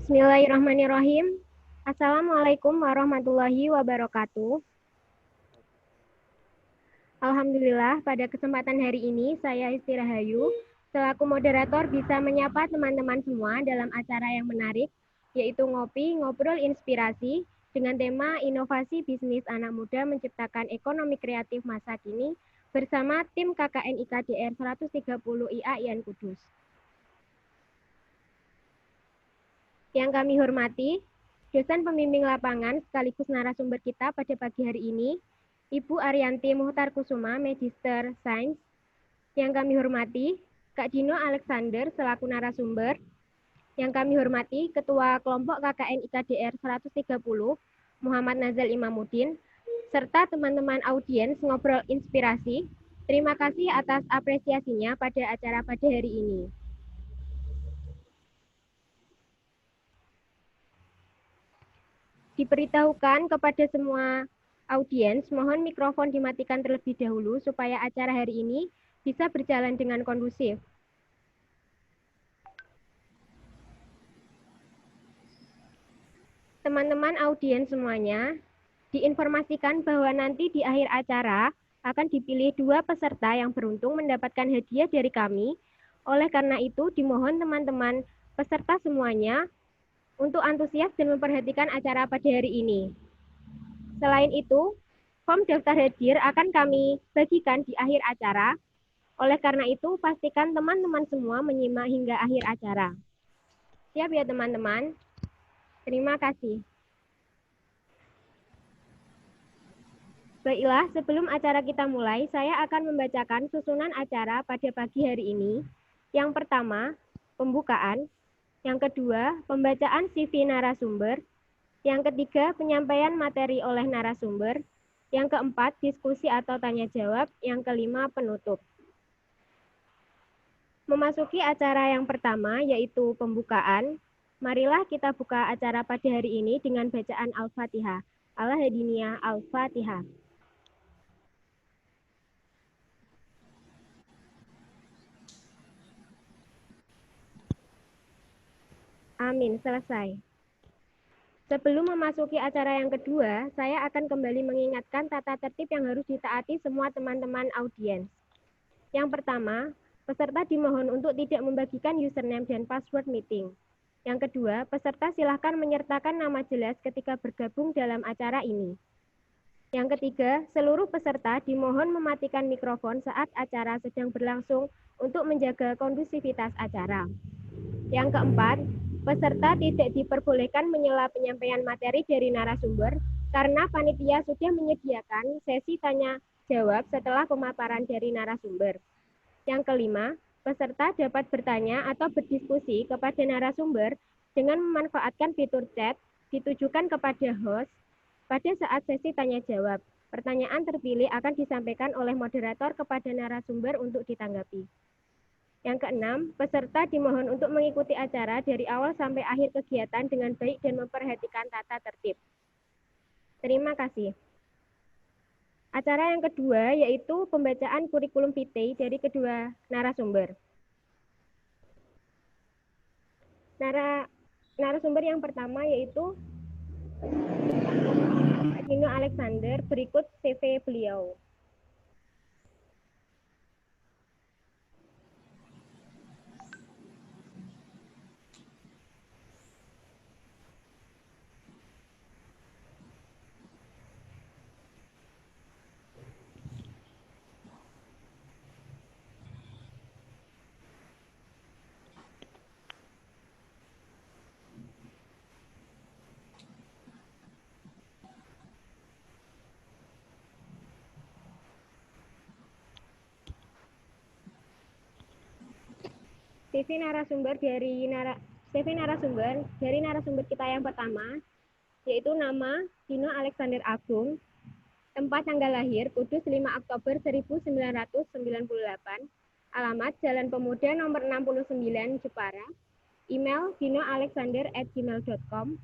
Bismillahirrahmanirrahim. Assalamualaikum warahmatullahi wabarakatuh. Alhamdulillah, pada kesempatan hari ini saya Isti Rahayu selaku moderator bisa menyapa teman-teman semua dalam acara yang menarik, yaitu Ngopi Ngobrol Inspirasi dengan tema Inovasi Bisnis Anak Muda Menciptakan Ekonomi Kreatif Masa Kini bersama tim KKN IKDR 130 IAIN Kudus. Yang kami hormati, dosen pembimbing lapangan sekaligus narasumber kita pada pagi hari ini, Ibu Ariyanti Muhtar Kusuma, Magister Sains. Yang kami hormati, Kak Dino Alexander selaku narasumber. Yang kami hormati, Ketua Kelompok KKN IKDR 130, Muhammad Nazal Imamuddin, serta teman-teman audiens Ngobrol Inspirasi. Terima kasih atas apresiasinya pada acara pada hari ini. Diberitahukan kepada semua audiens, mohon mikrofon dimatikan terlebih dahulu supaya acara hari ini bisa berjalan dengan kondusif. Teman-teman audiens semuanya, diinformasikan bahwa nanti di akhir acara akan dipilih 2 peserta yang beruntung mendapatkan hadiah dari kami. Oleh karena itu, dimohon teman-teman peserta semuanya untuk antusias dan memperhatikan acara pada hari ini. Selain itu, form daftar hadir akan kami bagikan di akhir acara. Oleh karena itu, pastikan teman-teman semua menyimak hingga akhir acara. Siap ya teman-teman? Terima kasih. Baiklah, sebelum acara kita mulai, saya akan membacakan susunan acara pada pagi hari ini. Yang pertama, pembukaan. Yang kedua, pembacaan CV narasumber. Yang ketiga, penyampaian materi oleh narasumber. Yang keempat, diskusi atau tanya jawab. Yang kelima, penutup. Memasuki acara yang pertama, yaitu pembukaan. Marilah kita buka acara pada hari ini dengan bacaan Al-Fatihah. Al-Hadiniyah Al-Fatihah. Amin, selesai. Sebelum memasuki acara yang kedua, saya akan kembali mengingatkan tata tertib yang harus ditaati semua teman-teman audiens. Yang pertama, peserta dimohon untuk tidak membagikan username dan password meeting. Yang kedua, peserta silahkan menyertakan nama jelas ketika bergabung dalam acara ini. Yang ketiga, seluruh peserta dimohon mematikan mikrofon saat acara sedang berlangsung untuk menjaga kondusivitas acara. Yang keempat, peserta tidak diperbolehkan menyela penyampaian materi dari narasumber karena panitia sudah menyediakan sesi tanya jawab setelah pemaparan dari narasumber. Yang kelima, peserta dapat bertanya atau berdiskusi kepada narasumber dengan memanfaatkan fitur chat ditujukan kepada host pada saat sesi tanya jawab. Pertanyaan terpilih akan disampaikan oleh moderator kepada narasumber untuk ditanggapi. Yang keenam, peserta dimohon untuk mengikuti acara dari awal sampai akhir kegiatan dengan baik dan memperhatikan tata tertib. Terima kasih. Acara yang kedua yaitu pembacaan kurikulum vitae dari kedua narasumber. Narasumber yang pertama yaitu Pak Dino Alexander, berikut CV beliau. CV narasumber dari narasumber kita yang pertama yaitu nama Dino Alexander Agung, tempat tanggal lahir Kudus 5 Oktober 1998, alamat Jalan Pemuda nomor 69 Jepara, email dinoalexander@gmail.com.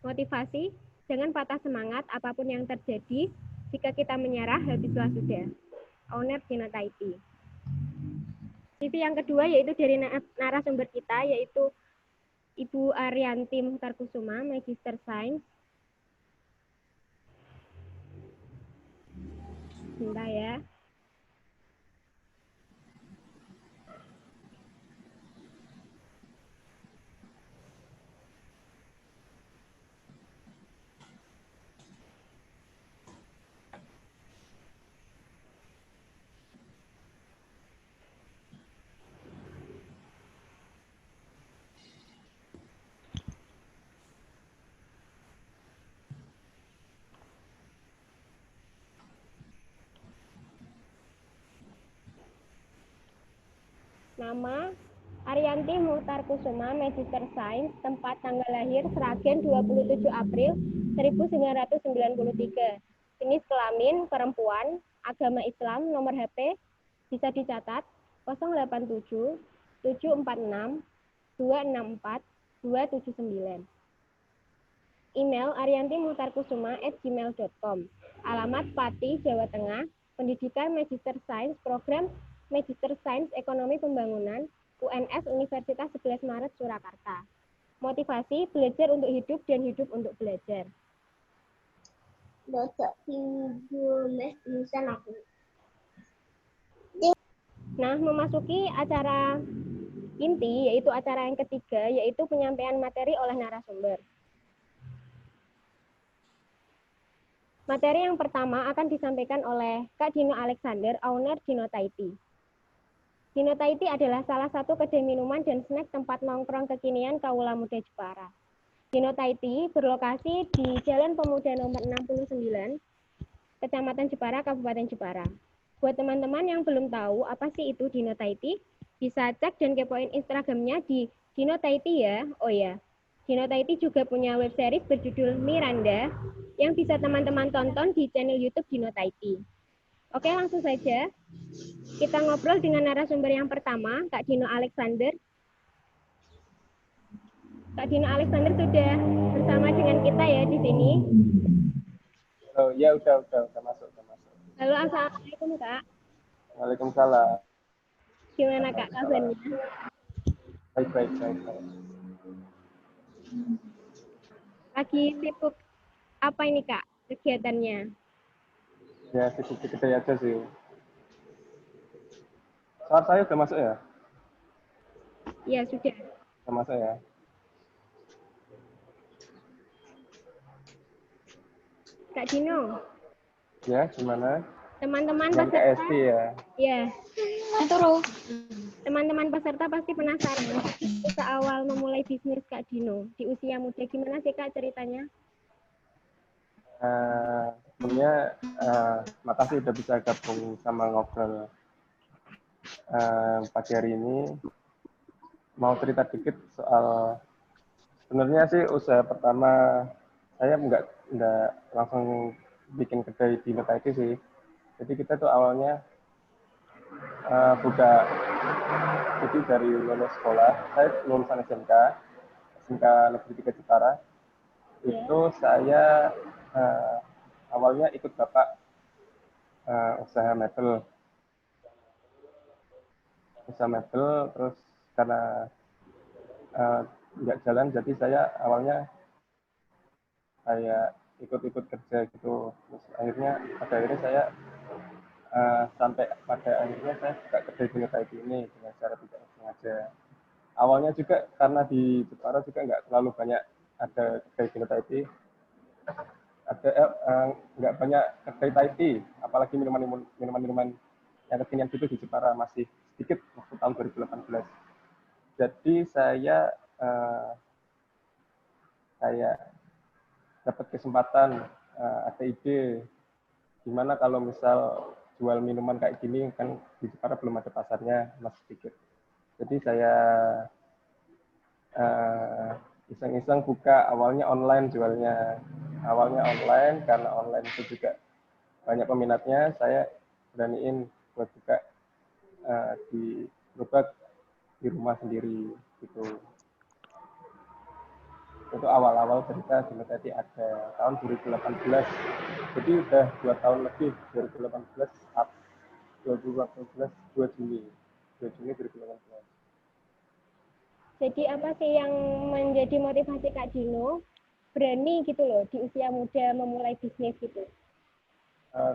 Motivasi, jangan patah semangat apapun yang terjadi, jika kita menyerah habislah sudah. Owner Dino Taiti. CV yang kedua yaitu dari narasumber kita yaitu Ibu Arianti Muhtarkusuma, Magister Sains. Bentar ya. Nama Arianti Muhtarkusuma, Magister Sains, tempat tanggal lahir Sragen 27 April 1993. Jenis kelamin perempuan, agama Islam, nomor HP bisa dicatat 087 746 264 279. Email ariantimuhtarkusuma@gmail.com. Alamat Pati, Jawa Tengah. Pendidikan Magister Sains, program Magister Sains Ekonomi Pembangunan, UNS Universitas 11 Maret Surakarta. Motivasi belajar untuk hidup dan hidup untuk belajar. Nah, memasuki acara inti, yaitu acara yang ketiga, yaitu penyampaian materi oleh narasumber. Materi yang pertama akan disampaikan oleh Kak Dino Alexander, owner Dino Taiti. Dino Taiti adalah salah satu kedai minuman dan snack tempat nongkrong kekinian kaula muda Jepara. Dino Taiti berlokasi di Jalan Pemuda nomor 69, Kecamatan Jepara, Kabupaten Jepara. Buat teman-teman yang belum tahu apa sih itu Dino Taiti, bisa cek dan kepoin Instagramnya di Dino Taiti ya. Oh ya, Dino Taiti juga punya web series berjudul Miranda yang bisa teman-teman tonton di channel YouTube Dino Taiti. Oke, langsung saja. Kita ngobrol dengan narasumber yang pertama, Kak Dino Alexander. Kak Dino Alexander sudah bersama dengan kita ya di sini. Oh ya, udah masuk. Halo, assalamualaikum Kak. Waalaikumsalam. Gimana Kak kabarnya? Baik. Lagi sibuk apa ini Kak kegiatannya? Ya, sibuk gede aja sih. Saat saya udah masuk ya? Iya, sudah. Udah masuk ya? Kak Dino. Ya, gimana? Teman-teman Dengan peserta. KSP ya? Iya. Teman-teman peserta pasti penasaran kisah awal memulai bisnis Kak Dino di usia muda. Gimana sih Kak ceritanya? Sebenarnya makasih udah bisa gabung sama ngobrol pagi hari ini. Mau cerita dikit soal sebenarnya sih usaha pertama saya nggak langsung bikin kedai di Taiti sih. Jadi kita tuh awalnya buka, jadi dari lulus sekolah, saya lulusan SMK Negeri 3 Jepara. Itu saya awalnya ikut bapak usaha mebel, terus karena nggak jalan, jadi saya awalnya kayak ikut kerja gitu. Terus pada akhirnya saya sampai pada akhirnya saya buka kedai di Taiti ini dengan cara tidak sengaja. Awalnya juga karena di Jepara juga nggak terlalu banyak ada kedai di Taiti, nggak banyak kedai Taiti, apalagi minuman yang kekinian gitu di Jepara masih sedikit waktu tahun 2018. Jadi saya kayak dapat kesempatan, ada ide gimana kalau misal jual minuman kayak gini, kan di Jepara belum ada pasarnya, masih sedikit. Jadi saya iseng-iseng buka, awalnya online jualnya. Awalnya online, karena online itu juga banyak peminatnya, saya beraniin buat buka di gerobak di rumah sendiri gitu. Itu awal-awal cerita di Tadi ada tahun 2018. Jadi udah 2 tahun lebih, 2018 2 Juni 2018. Jadi apa sih yang menjadi motivasi Kak Dino berani gitu loh di usia muda memulai bisnis gitu?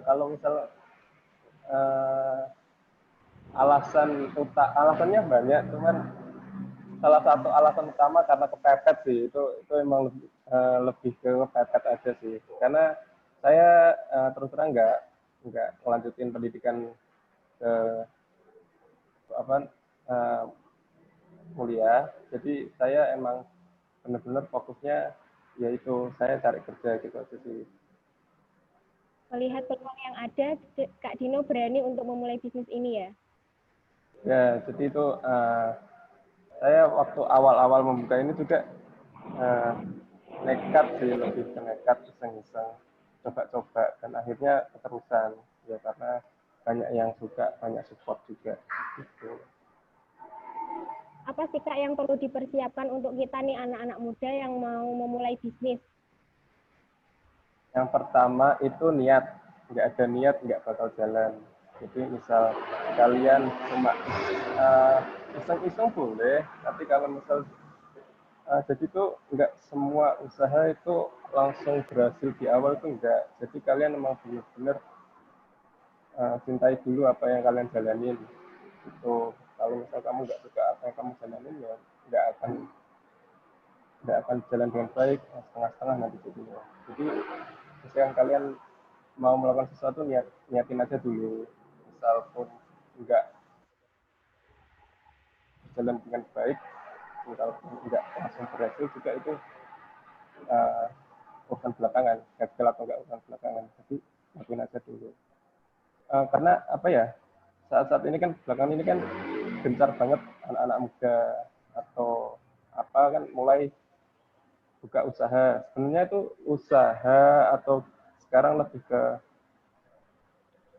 Kalau misal alasannya banyak, cuman salah satu alasan utama karena kepepet sih, itu emang lebih ke kepepet aja sih, karena saya terus terang nggak melanjutin pendidikan ke apa uh, kuliah, jadi saya emang benar-benar fokusnya yaitu saya cari kerja gitu aja sih. Melihat peluang yang ada, Kak Dino berani untuk memulai bisnis ini ya? Ya, jadi itu saya waktu awal-awal membuka ini juga uh, nekat sih, lebih ke nekat, iseng-iseng, coba-coba, dan akhirnya keterusan ya, karena banyak yang suka, banyak support juga gitu. Apa sih Kak yang perlu dipersiapkan untuk kita nih anak-anak muda yang mau memulai bisnis? Yang pertama itu niat, nggak ada niat nggak bakal jalan. Jadi misal kalian cuma iseng-iseng boleh, tapi kalau misal jadi tuh nggak semua usaha itu langsung berhasil di awal tuh enggak. Jadi kalian memang benar-benar cintai dulu apa yang kalian jalanin. Itu kalau misal kamu nggak suka apa yang kamu jalanin, ya nggak akan nggak akan jalan dengan baik, setengah-setengah nanti jadinya. Jadi misalkan kalian mau melakukan sesuatu, niatin aja dulu. Misal pun nggak jalan dengan baik, misal pun nggak langsung berhasil juga, itu uh, urusan belakangan, gagal atau nggak urusan belakangan. Jadi lakuin aja dulu. Karena apa ya, saat-saat ini kan, belakangan ini kan gencar banget anak-anak muda atau apa kan mulai buka usaha. Sebenarnya itu usaha atau sekarang lebih ke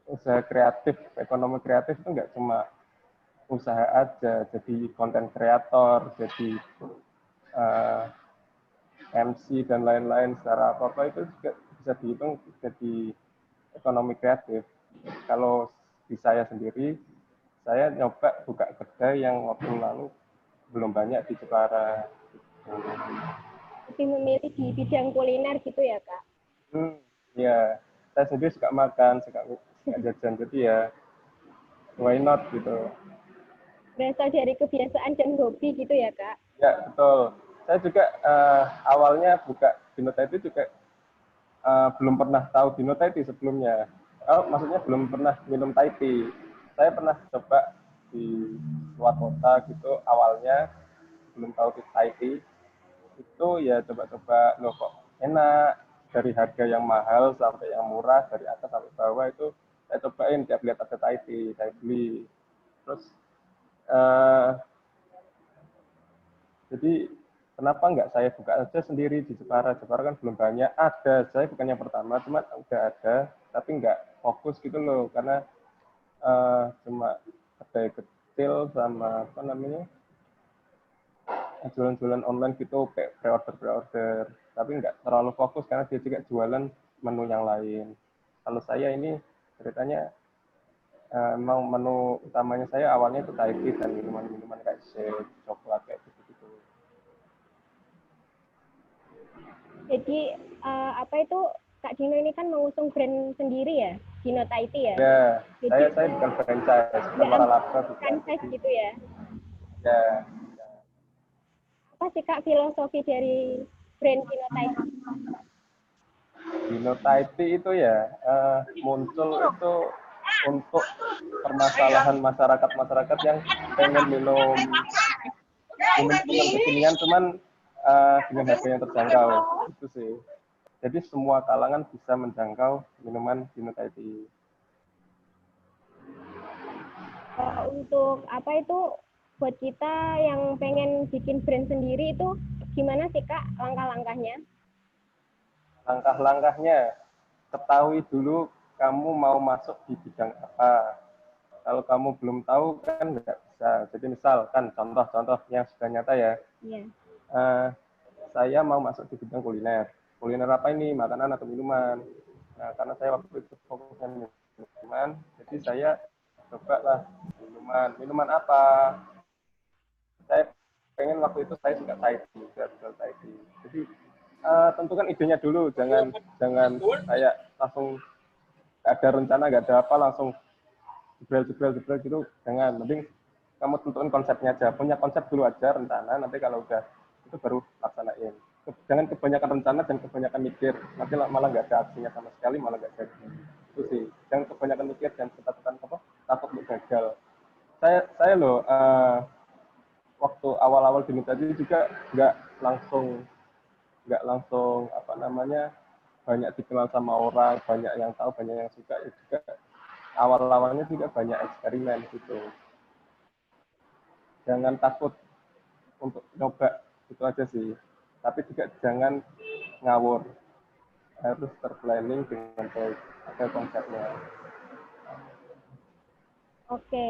usaha kreatif, ekonomi kreatif itu nggak cuma usaha aja, jadi konten kreator, jadi uh, MC dan lain-lain, secara apa-apa itu juga bisa dihitung jadi ekonomi kreatif. Kalau di saya sendiri, saya nyoba buka kedai yang waktu lalu belum banyak di Jepara. Lebih memilih di bidang kuliner gitu ya Kak? Ya, saya sendiri suka makan, suka jajan, jadi ya why not gitu. Berasal dari kebiasaan dan hobi gitu ya Kak? Ya, betul. Saya juga awalnya buka Dino itu juga belum pernah tahu Dino sebelumnya. Maksudnya belum pernah minum Thai tea. Saya pernah coba di luar kota gitu awalnya, belum tahu Thai tea. Itu ya coba-coba, loh kok enak, dari harga yang mahal sampai yang murah, dari atas sampai bawah itu saya cobain, tiap lihat ada Thai tea, saya beli. Terus uh, jadi kenapa nggak saya buka aja sendiri di Jepara? Jepara kan belum banyak. Ada, saya bukan yang pertama, cuma udah ada, tapi nggak fokus gitu loh, karena cuma kedai kecil sama apa namanya, jualan-jualan online gitu, pre-order, tapi nggak terlalu fokus karena dia juga jualan menu yang lain. Kalau saya ini ceritanya emang menu utamanya saya awalnya itu Thai tea dan minuman-minuman kayak shake, coklat kayak gitu-gitu. Jadi apa itu Kak Dino ini kan mengusung brand sendiri ya, Dino Taiti ya. Ya, Jadi saya bukan franchise, bukan nggak waralaba, bukan. franchise Jadi gitu ya. ya, Apa sih Kak filosofi dari brand Dino Taiti? Dino Taiti itu ya muncul itu untuk permasalahan masyarakat yang pengen minum kekinian, cuman dengan harga yang terjangkau, itu sih. Jadi semua kalangan bisa menjangkau minuman Dino Taiti. Untuk apa itu buat kita yang pengen bikin brand sendiri itu gimana sih Kak langkah-langkahnya? Langkah-langkahnya, ketahui dulu kamu mau masuk di bidang apa. Kalau kamu belum tahu kan nggak bisa. Jadi misalkan contoh-contoh yang sudah nyata ya. Iya. Uh, saya mau masuk di bidang kuliner. Kuliner apa ini? Makanan atau minuman? Nah, karena saya waktu itu fokusnya minuman, jadi saya coba lah minuman. Minuman apa? Saya pengen waktu itu saya suka Taiti. Jadi tentukan idenya dulu, jangan kayak langsung nggak ada rencana, nggak ada apa, langsung jebral gitu, jangan. Mending kamu tentuin konsepnya aja, punya konsep dulu aja, rencana, nanti kalau udah itu baru laksanain. Jangan kebanyakan rencana dan kebanyakan mikir, nanti malah nggak ada aksinya sama sekali, malah nggak jadi. Itu sih, jangan kebanyakan mikir dan ketakutan apa, takut untuk gagal. Saya loh, waktu awal-awal gini tadi juga nggak langsung apa namanya, banyak dikenal sama orang, banyak yang tahu, banyak yang suka, ya juga awal-awalnya juga banyak eksperimen gitu. Jangan takut untuk nyoba, itu aja sih. Tapi juga jangan ngawur, harus terplanning dengan baik, ada konsepnya. Oke.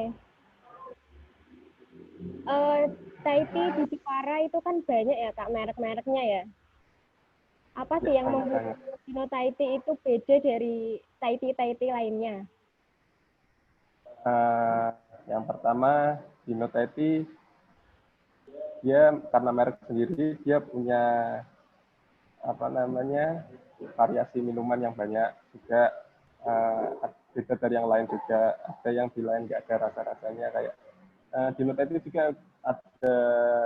Taiti di Jepara itu kan banyak ya Kak merek-mereknya ya. Apa Ya, sih yang banyak membuat banget. Dino Taiti itu beda dari Taiti lainnya? Yang pertama, Dino Teti, dia karena merek sendiri, dia punya apa namanya, variasi minuman yang banyak juga, beda dari yang lain juga. Ada yang di lain nggak ada rasa-rasanya, kayak di Nota itu juga ada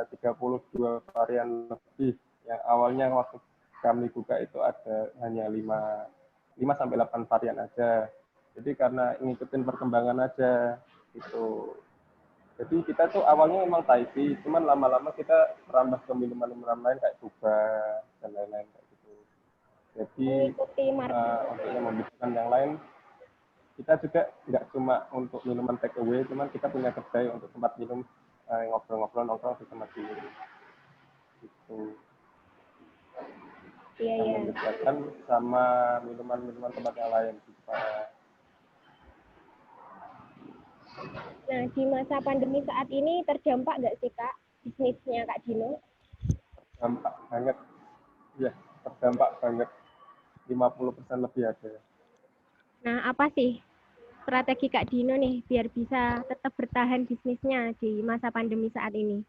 32 varian lebih, yang awalnya waktu kami buka itu ada hanya 5 sampai 8 varian aja. Jadi karena ngikutin perkembangan aja gitu. Jadi kita tuh awalnya memang Thai tea, cuman lama-lama kita merambah ke minuman-minuman lain kayak boba dan lain-lain kayak gitu. Jadi Mengikuti market. untuk yang membutuhkan yang lain, kita juga nggak cuma untuk minuman take away, cuman kita punya kedai untuk tempat minum, ngobrol-ngobrol, nongkrong di tempat minum gitu. Iya, Yang iya. membedakan sama minuman-minuman tempat yang lain gitu. Nah, di masa pandemi saat ini terdampak nggak sih Kak bisnisnya Kak Dino? Terdampak banget, ya, terdampak banget, 50% lebih ada. Nah, apa sih strategi Kak Dino nih biar bisa tetap bertahan bisnisnya di masa pandemi saat ini?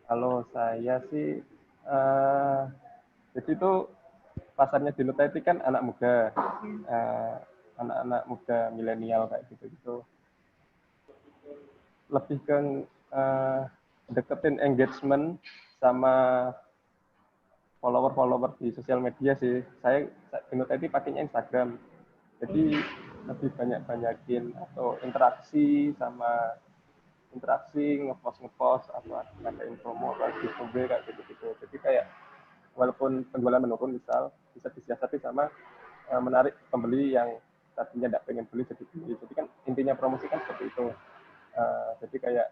Kalau saya sih, jadi itu pasarnya di Nuta itu kan anak muda, eh, anak-anak muda milenial kayak gitu-gitu. Lebih ke deketin engagement sama follower-follower di sosial media sih. Saya di Nuta itu pakainya Instagram, jadi lebih banyak-banyakin atau interaksi ngepost apa ngadain promo apa giveaway kayak gitu-gitu. Jadi kayak walaupun penjualan menurun misal, bisa disiasati sama menarik pembeli yang tadinya tidak pengen beli jadi beli. Jadi kan intinya promosi kan seperti itu. Jadi kayak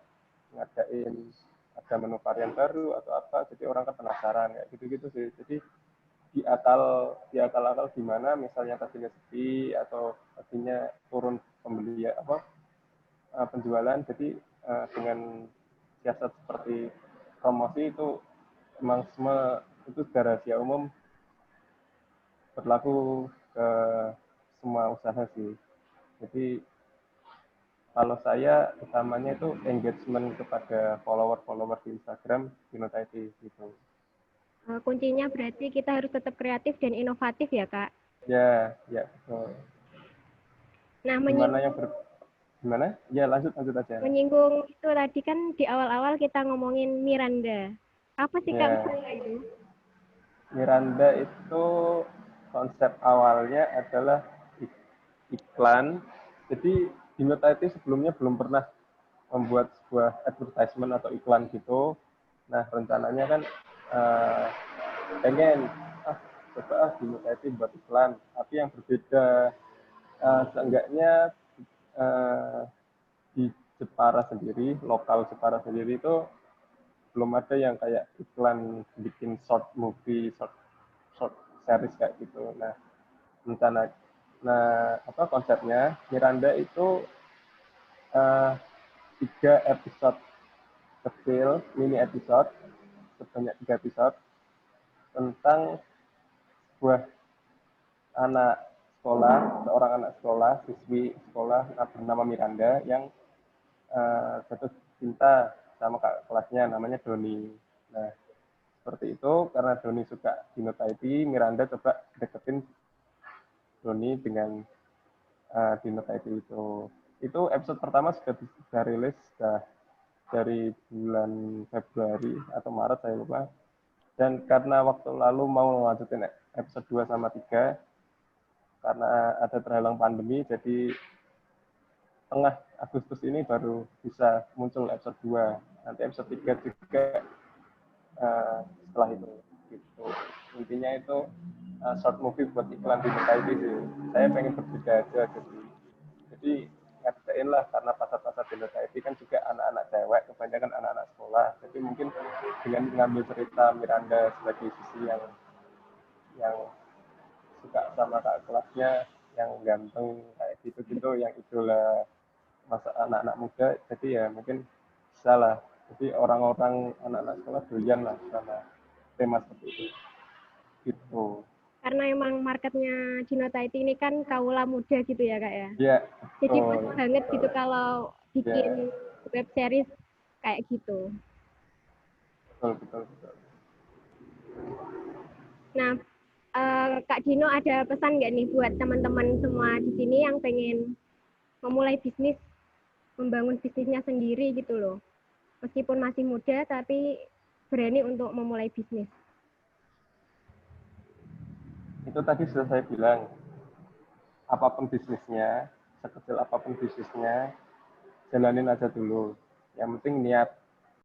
ngadain ada menu varian baru atau apa, jadi orang kan penasaran kayak gitu-gitu sih. Jadi di akal gimana misalnya tadinya sepi atau tadinya turun pembeli apa, penjualan, jadi dengan siasat seperti promosi itu memang semua itu sudah rahasia umum, berlaku ke semua usaha sih. Jadi kalau saya utamanya itu engagement kepada follower-follower di Instagram Dinotaiti gitu. Kuncinya berarti kita harus tetap kreatif dan inovatif ya Kak. Ya, ya betul. Nah, Gimana yang gimana? Ya lanjut aja. menyinggung itu tadi kan di awal-awal kita ngomongin Miranda. Apa sih Kak Ya, Miranda itu? Miranda itu konsep awalnya adalah iklan. Jadi Dinotaiti sebelumnya belum pernah membuat sebuah advertisement atau iklan gitu. Nah rencananya kan uh, pengen coba Dinotaiti buat iklan, tapi yang berbeda. Seenggaknya di Jepara sendiri, lokal Jepara sendiri itu belum ada yang kayak iklan bikin short movie, short series kayak gitu. Nah, rencana, apa konsepnya? Miranda itu uh, 3 episode kecil, mini episode, sebanyak 3 episode tentang sebuah anak sekolah, seorang anak sekolah, siswi sekolah bernama Miranda yang jatuh cinta sama kakak kelasnya namanya Doni. Nah, seperti itu karena Doni suka Dinotype, Miranda coba deketin Doni dengan Dinotype itu. Itu episode pertama sudah rilis dari bulan Februari atau Maret saya lupa. Dan karena waktu lalu mau melanjutin episode 2 sama 3, karena ada terhalang pandemi, jadi tengah Agustus ini baru bisa muncul episode 2. Nanti episode 3 juga setelah itu. Gitu. Intinya itu short movie buat iklan di MKID sih. Saya pengen berbeda aja. Jadi ngerjain lah, karena pasar-pasar di MKID kan juga anak-anak cewek, kebanyakan anak-anak sekolah. Jadi mungkin dengan mengambil cerita Miranda sebagai sisi yang suka sama kakak kelasnya yang ganteng kayak gitu-gitu, yang idola masa anak-anak muda, jadi ya mungkin bisa lah, jadi orang-orang anak-anak sekolah doyan lah sama tema seperti itu gitu. Karena emang marketnya Dinotype ini kan kaula muda gitu ya kak ya. Ya, Jadi pas betul, banget betul. gitu kalau bikin Ya, web series kayak gitu. betul, betul, betul. Nah, Kak Dino ada pesan nggak nih buat teman-teman semua di sini yang pengen memulai bisnis, membangun bisnisnya sendiri gitu loh. Meskipun masih muda tapi berani untuk memulai bisnis. Itu tadi sudah saya bilang, apapun bisnisnya, sekecil apapun bisnisnya, jalanin aja dulu. Yang penting niat.